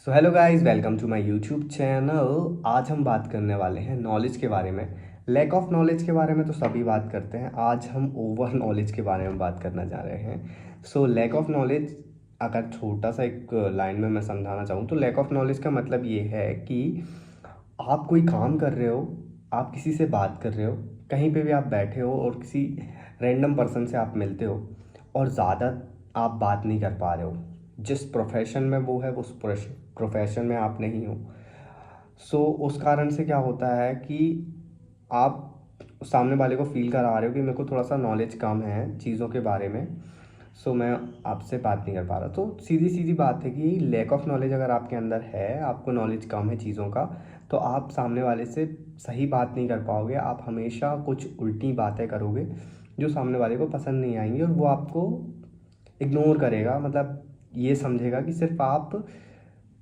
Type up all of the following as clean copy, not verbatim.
So hello guys, welcome to my YouTube channel. आज हम बात करने वाले हैं नॉलेज के बारे में। लैक ऑफ नॉलेज के बारे में तो सभी बात करते हैं, आज हम ओवर नॉलेज के बारे में बात करना जा रहे हैं। सो लैक ऑफ नॉलेज, अगर छोटा सा एक लाइन में मैं समझाना चाहूँ तो लैक ऑफ नॉलेज का मतलब ये है कि आप कोई काम कर रहे हो, आप किसी से बात कर रहे हो, कहीं पे भी आप बैठे हो और किसी रैंडम पर्सन से आप मिलते हो और ज़्यादा आप बात नहीं कर पा रहे हो। जिस प्रोफेशन में वो है उस प्रोफेशन में आप नहीं हो। सो उस कारण से क्या होता है कि आप सामने वाले को फील करा रहे हो कि मेरे को थोड़ा सा नॉलेज कम है चीज़ों के बारे में। सो मैं आपसे बात नहीं कर पा रहा। तो सीधी सीधी बात है कि लैक ऑफ नॉलेज अगर आपके अंदर है, आपको नॉलेज कम है चीज़ों का, तो आप सामने वाले से सही बात नहीं कर पाओगे। आप हमेशा कुछ उल्टी बातें करोगे जो सामने वाले को पसंद नहीं आएंगी और वो आपको इग्नोर करेगा। मतलब ये समझेगा कि सिर्फ आप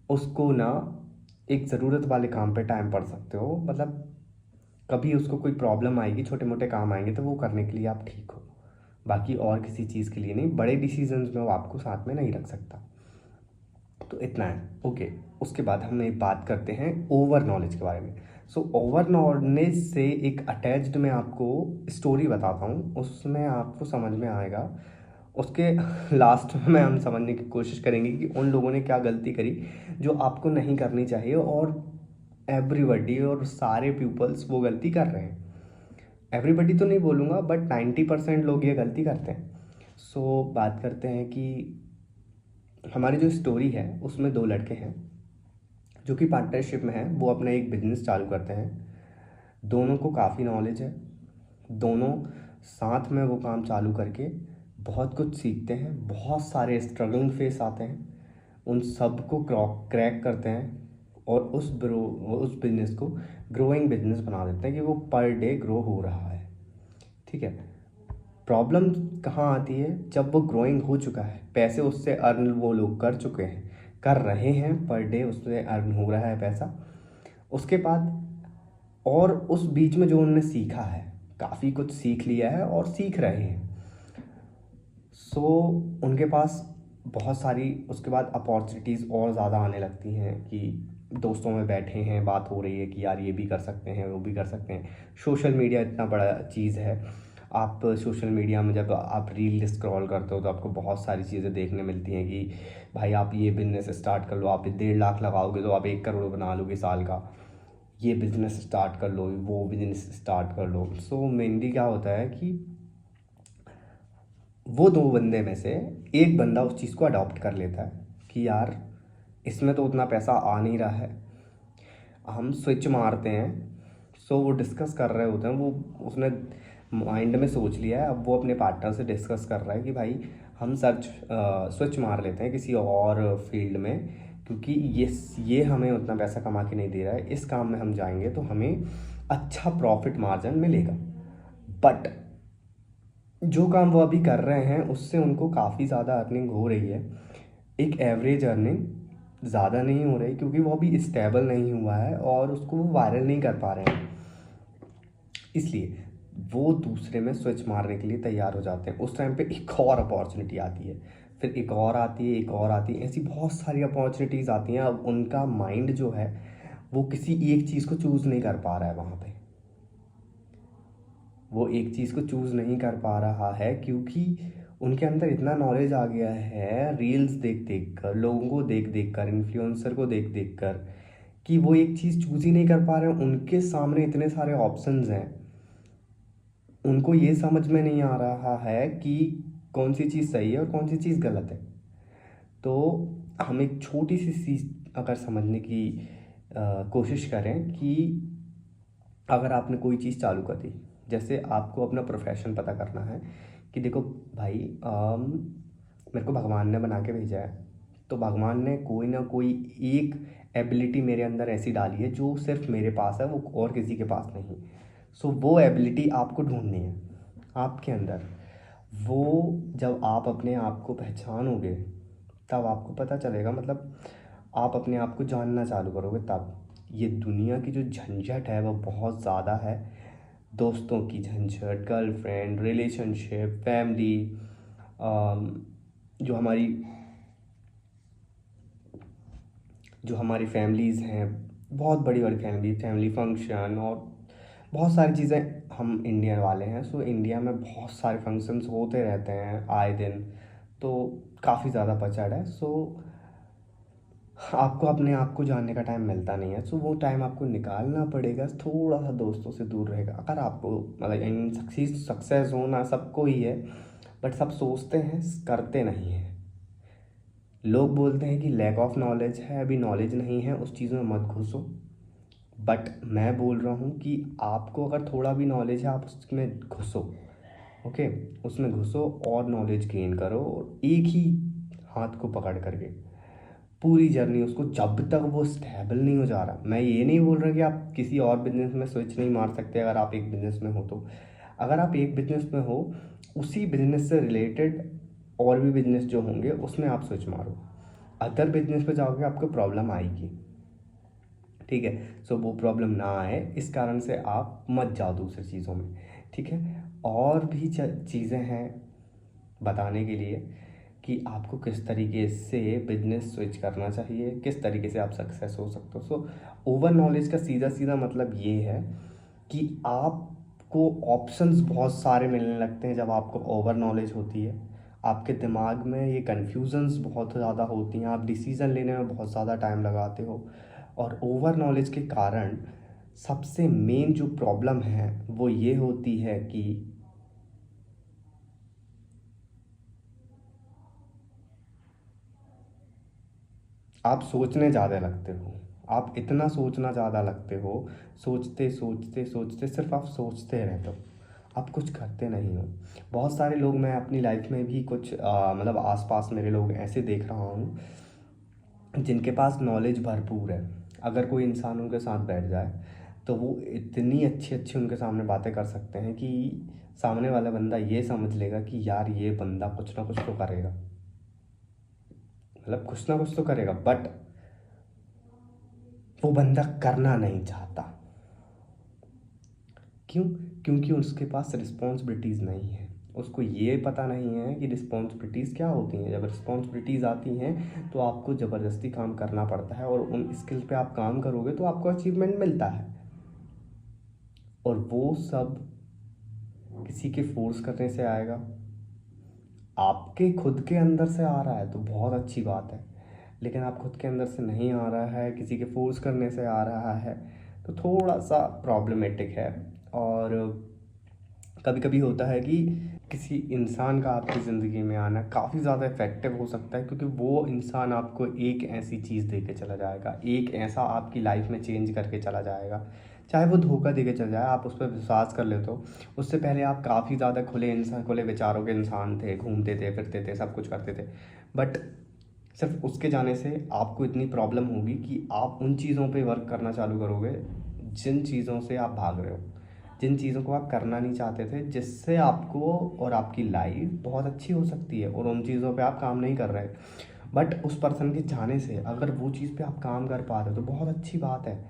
उसको ना एक ज़रूरत वाले काम पे टाइम पड़ सकते हो। मतलब कभी उसको कोई प्रॉब्लम आएगी, छोटे मोटे काम आएंगे तो वो करने के लिए आप ठीक हो, बाकी और किसी चीज़ के लिए नहीं। बड़े डिसीजंस में वो आपको साथ में नहीं रख सकता। तो इतना है, ओके। उसके बाद हम एक बात करते हैं ओवर नॉलेज के बारे में। सो ओवर नॉलेज से एक अटैच्ड मैं आपको स्टोरी बताता हूँ, उसमें आपको समझ में आएगा। उसके लास्ट में हम समझने की कोशिश करेंगे कि उन लोगों ने क्या गलती करी जो आपको नहीं करनी चाहिए, और एवरीबडी और सारे पीपल्स वो गलती कर रहे हैं। एवरीबडी तो नहीं बोलूँगा, बट 90% लोग ये गलती करते हैं। सो बात करते हैं कि हमारी जो स्टोरी है उसमें दो लड़के हैं जो कि पार्टनरशिप में हैं। वो अपना एक बिजनेस चालू करते हैं। दोनों को काफ़ी नॉलेज है। दोनों साथ में वो काम चालू करके बहुत कुछ सीखते हैं, बहुत सारे स्ट्रगलिंग फेस आते हैं, उन सब को क्रैक करते हैं और उस बिजनेस को ग्रोइंग बिजनेस बना देते हैं कि वो पर डे ग्रो हो रहा है। ठीक है। प्रॉब्लम कहाँ आती है? जब वो ग्रोइंग हो चुका है, पैसे उससे अर्न वो लोग कर चुके हैं, कर रहे हैं, पर डे उससे अर्न हो रहा है पैसा। उसके बाद और उस बीच में जो उन्होंने सीखा है, काफ़ी कुछ सीख लिया है और सीख रहे हैं। सो उनके पास बहुत सारी उसके बाद अपॉर्चुनिटीज़ और ज़्यादा आने लगती हैं कि दोस्तों में बैठे हैं, बात हो रही है कि यार ये भी कर सकते हैं, वो भी कर सकते हैं। सोशल मीडिया इतना बड़ा चीज़ है। आप सोशल मीडिया में जब आप रील स्क्रॉल करते हो तो आपको बहुत सारी चीज़ें देखने मिलती हैं कि भाई आप ये बिज़नेस स्टार्ट कर लो, आप 1.5 लाख लगाओगे तो आप 1 करोड़ बना लोगे साल का। ये बिज़नेस स्टार्ट कर लो, वो बिज़नेस स्टार्ट कर लो। सो मेनली क्या होता है कि वो दो बंदे में से एक बंदा उस चीज़ को अडॉप्ट कर लेता है कि यार इसमें तो उतना पैसा आ नहीं रहा है, हम स्विच मारते हैं। सो वो डिस्कस कर रहे होते हैं, वो उसने माइंड में सोच लिया है। अब वो अपने पार्टनर से डिस्कस कर रहा है कि भाई हम स्विच मार लेते हैं किसी और फील्ड में, क्योंकि ये हमें उतना पैसा कमा के नहीं दे रहा है। इस काम में हम जाएंगे तो हमें अच्छा प्रॉफिट मार्जिन मिलेगा। बट जो काम वो अभी कर रहे हैं उससे उनको काफ़ी ज़्यादा अर्निंग हो रही है, एक एवरेज अर्निंग, ज़्यादा नहीं हो रही क्योंकि वो अभी स्टेबल नहीं हुआ है और उसको वो वायरल नहीं कर पा रहे हैं। इसलिए वो दूसरे में स्विच मारने के लिए तैयार हो जाते हैं। उस टाइम पे एक और अपॉर्चुनिटी आती है, फिर एक और आती है, एक और आती है, ऐसी बहुत सारी अपॉर्चुनिटीज़ आती हैं। अब उनका माइंड जो है वो किसी एक चीज़ को चूज़ नहीं कर पा रहा है। वहाँ पे वो एक चीज़ को चूज़ नहीं कर पा रहा है क्योंकि उनके अंदर इतना नॉलेज आ गया है, रील्स देख देख कर, लोगों को देख देख कर, इन्फ्लुएंसर को देख देख कर, कि वो एक चीज़ चूज़ ही नहीं कर पा रहे हैं। उनके सामने इतने सारे ऑप्शंस हैं, उनको ये समझ में नहीं आ रहा है कि कौन सी चीज़ सही है और कौन सी चीज़ गलत है। तो हम एक छोटी सी चीज़ अगर समझने की कोशिश करें कि अगर आपने कोई चीज़ चालू कर दी, जैसे आपको अपना प्रोफेशन पता करना है कि देखो भाई, मेरे को भगवान ने बना के भेजा है, तो भगवान ने कोई ना कोई एक एबिलिटी मेरे अंदर ऐसी डाली है जो सिर्फ मेरे पास है, वो और किसी के पास नहीं। सो वो एबिलिटी आपको ढूंढनी है आपके अंदर। वो जब आप अपने आप को पहचानोगे तब आपको पता चलेगा। मतलब आप अपने आप को जानना चालू करोगे तब। ये दुनिया की जो झंझट है वो बहुत ज़्यादा है। दोस्तों की झंझट, गर्लफ्रेंड, रिलेशनशिप, फैमिली, जो हमारी जो हमारी फैमिलीज़ हैं, बहुत बड़ी बड़ी फैमिली फंक्शन और बहुत सारी चीज़ें, हम इंडियन वाले हैं, सो इंडिया में बहुत सारे फंक्शंस होते रहते हैं आए दिन, तो काफ़ी ज़्यादा पचड़ है। सो आपको अपने आप को जानने का टाइम मिलता नहीं है, सो वो टाइम आपको निकालना पड़ेगा, थोड़ा सा दोस्तों से दूर रहेगा अगर आपको, मतलब इन सक्सेस होना सबको ही है, बट सब सोचते हैं करते नहीं हैं। लोग बोलते हैं कि लैक ऑफ नॉलेज है, अभी नॉलेज नहीं है, उस चीज़ में मत घुसो। बट मैं बोल रहा हूँ कि आपको अगर थोड़ा भी नॉलेज है, आप उसमें घुसो। ओके, उसमें घुसो और नॉलेज गेन करो, और एक ही हाथ को पकड़ करके पूरी जर्नी उसको, जब तक वो स्टेबल नहीं हो जा रहा। मैं ये नहीं बोल रहा कि आप किसी और बिजनेस में स्विच नहीं मार सकते अगर आप एक बिजनेस में हो तो। अगर आप एक बिजनेस में हो, उसी बिजनेस से रिलेटेड और भी बिजनेस जो होंगे उसमें आप स्विच मारो। अदर बिजनेस पे जाओगे आपको प्रॉब्लम आएगी, ठीक है। सो वो प्रॉब्लम ना आए इस कारण से आप मत जाओ दूसरी चीज़ों में, ठीक है। और भी चीज़ें हैं बताने के लिए कि आपको किस तरीके से बिजनेस स्विच करना चाहिए, किस तरीके से आप सक्सेस हो सकते हो। सो ओवर नॉलेज का सीधा सीधा मतलब ये है कि आपको ऑप्शंस बहुत सारे मिलने लगते हैं जब आपको ओवर नॉलेज होती है। आपके दिमाग में ये कन्फ्यूजन्स बहुत ज़्यादा होती हैं, आप डिसीज़न लेने में बहुत ज़्यादा टाइम लगाते हो। और ओवर नॉलेज के कारण सबसे मेन जो प्रॉब्लम है वो ये होती है कि आप सोचने ज़्यादा लगते हो। आप इतना सोचना ज़्यादा लगते हो, सोचते सोचते सोचते सिर्फ आप सोचते रहते हो, आप कुछ करते नहीं हो। बहुत सारे लोग, मैं अपनी लाइफ में भी कुछ मतलब आसपास मेरे लोग ऐसे देख रहा हूँ जिनके पास नॉलेज भरपूर है। अगर कोई इंसान उनके साथ बैठ जाए तो वो इतनी अच्छी अच्छी उनके सामने बातें कर सकते हैं कि सामने वाला बंदा ये समझ लेगा कि यार ये बंदा कुछ ना कुछ तो करेगा, मतलब कुछ ना कुछ तो करेगा, बट वो बंदा करना नहीं चाहता। क्यों? क्योंकि उसके पास रिस्पॉन्सिबिलिटीज़ नहीं है। उसको ये पता नहीं है कि रिस्पॉन्सिबिलिटीज़ क्या होती हैं। जब रिस्पॉन्सिबिलिटीज़ आती हैं तो आपको ज़बरदस्ती काम करना पड़ता है, और उन स्किल पे आप काम करोगे तो आपको अचीवमेंट मिलता है। और वो सब किसी के फोर्स करने से आएगा, आपके खुद के अंदर से आ रहा है तो बहुत अच्छी बात है। लेकिन आप खुद के अंदर से नहीं आ रहा है, किसी के फोर्स करने से आ रहा है, तो थोड़ा सा प्रॉब्लमेटिक है। और कभी कभी होता है कि किसी इंसान का आपकी ज़िंदगी में आना काफ़ी ज़्यादा इफ़ेक्टिव हो सकता है, क्योंकि वो इंसान आपको एक ऐसी चीज़ दे के चला जाएगा, एक ऐसा आपकी लाइफ में चेंज करके चला जाएगा। चाहे वो धोखा दे के चला जाए, आप उस पर विश्वास कर लेते हो। उससे पहले आप काफ़ी ज़्यादा खुले विचारों के इंसान थे, घूमते थे, फिरते थे, सब कुछ करते थे। बट सिर्फ उसके जाने से आपको इतनी प्रॉब्लम होगी कि आप उन चीज़ों पे वर्क करना चालू करोगे जिन चीज़ों से आप भाग रहे हो, जिन चीज़ों को आप करना नहीं चाहते थे, जिससे आपको और आपकी लाइफ बहुत अच्छी हो सकती है, और उन चीज़ों पे आप काम नहीं कर रहे। बट उस पर्सन के जाने से अगर वो चीज़ पे आप काम कर पा रहे हो तो बहुत अच्छी बात है।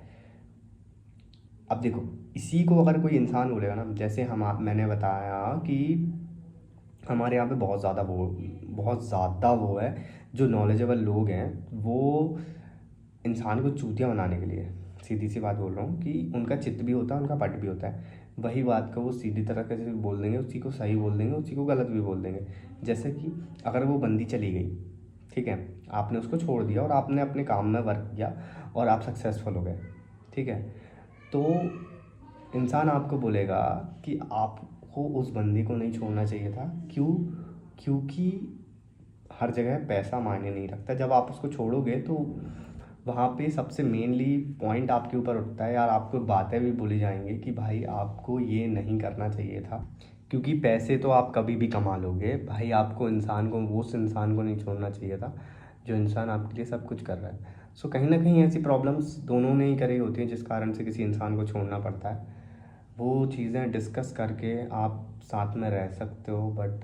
अब देखो, इसी को अगर कोई इंसान बोलेगा ना, जैसे मैंने बताया कि हमारे यहाँ पे बहुत ज़्यादा वो है, जो नॉलेजेबल लोग हैं वो इंसान को चूतिया बनाने के लिए, सीधी सी बात बोल रहा हूँ, कि उनका चित्त भी होता है, उनका पट भी होता है। वही बात को वो सीधी तरह से बोल देंगे, उसी को सही बोल देंगे, उसी को गलत भी बोल देंगे। जैसे कि अगर वो बंदी चली गई, ठीक है, आपने उसको छोड़ दिया और आपने अपने काम में वर्क किया और आप सक्सेसफुल हो गए, ठीक है, तो इंसान आपको बोलेगा कि आपको उस बंदी को नहीं छोड़ना चाहिए था। क्यों? क्योंकि हर जगह पैसा मायने नहीं रखता। जब आप उसको छोड़ोगे तो वहाँ पे सबसे मेनली पॉइंट आपके ऊपर उठता है यार, आपको बातें भी बोली जाएंगी कि भाई आपको ये नहीं करना चाहिए था। क्योंकि पैसे तो आप कभी भी कमा लोगे भाई, आपको इंसान को, वो उस इंसान को नहीं छोड़ना चाहिए था जो इंसान आपके लिए सब कुछ कर रहा है। सो कहीं ना कहीं ऐसी प्रॉब्लम्स दोनों ने ही करी होती हैं जिस कारण से किसी इंसान को छोड़ना पड़ता है। वो चीज़ें डिस्कस करके आप साथ में रह सकते हो, बट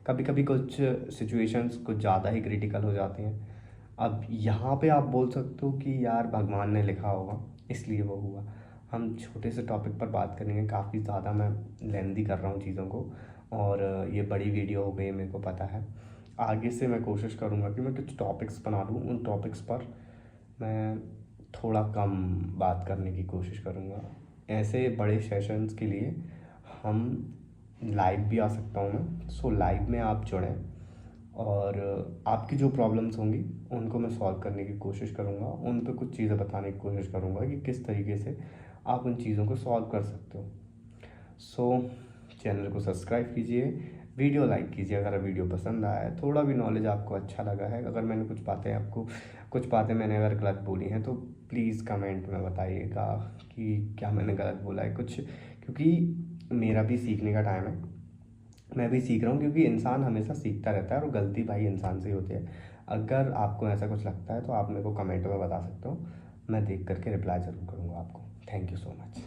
कभी कभी कुछ सिचुएशंस कुछ ज़्यादा ही क्रिटिकल हो जाती हैं। अब यहाँ पे आप बोल सकते हो कि यार भगवान ने लिखा होगा इसलिए वो हुआ। हम छोटे से टॉपिक पर बात करेंगे, काफ़ी ज़्यादा मैं लेंदी कर रहा हूँ चीज़ों को, और ये बड़ी वीडियो हो गई मेरे को पता है। आगे से मैं कोशिश करूँगा कि मैं कुछ टॉपिक्स बना लूँ, उन टॉपिक्स पर मैं थोड़ा कम बात करने की कोशिश करूँगा। ऐसे बड़े सेशंस के लिए हम लाइव भी आ सकता हूँ मैं, सो लाइव में आप जुड़ें और आपकी जो प्रॉब्लम्स होंगी उनको मैं सॉल्व करने की कोशिश करूँगा। उन पे कुछ चीज़ें बताने की कोशिश करूँगा कि किस तरीके से आप उन चीज़ों को सॉल्व कर सकते हो। सो चैनल को सब्सक्राइब कीजिए, वीडियो लाइक कीजिए अगर वीडियो पसंद आया है, थोड़ा भी नॉलेज आपको अच्छा लगा है। अगर मैंने कुछ बातें मैंने अगर गलत बोली हैं तो प्लीज़ कमेंट में बताइएगा कि क्या मैंने गलत बोला है कुछ, क्योंकि मेरा भी सीखने का टाइम है, मैं भी सीख रहा हूँ। क्योंकि इंसान हमेशा सीखता रहता है और गलती भाई इंसान से ही होती है। अगर आपको ऐसा कुछ लगता है तो आप मेरे को कमेंट में बता सकते हो, मैं देख करके रिप्लाई ज़रूर करूँगा आपको। Thank you so much.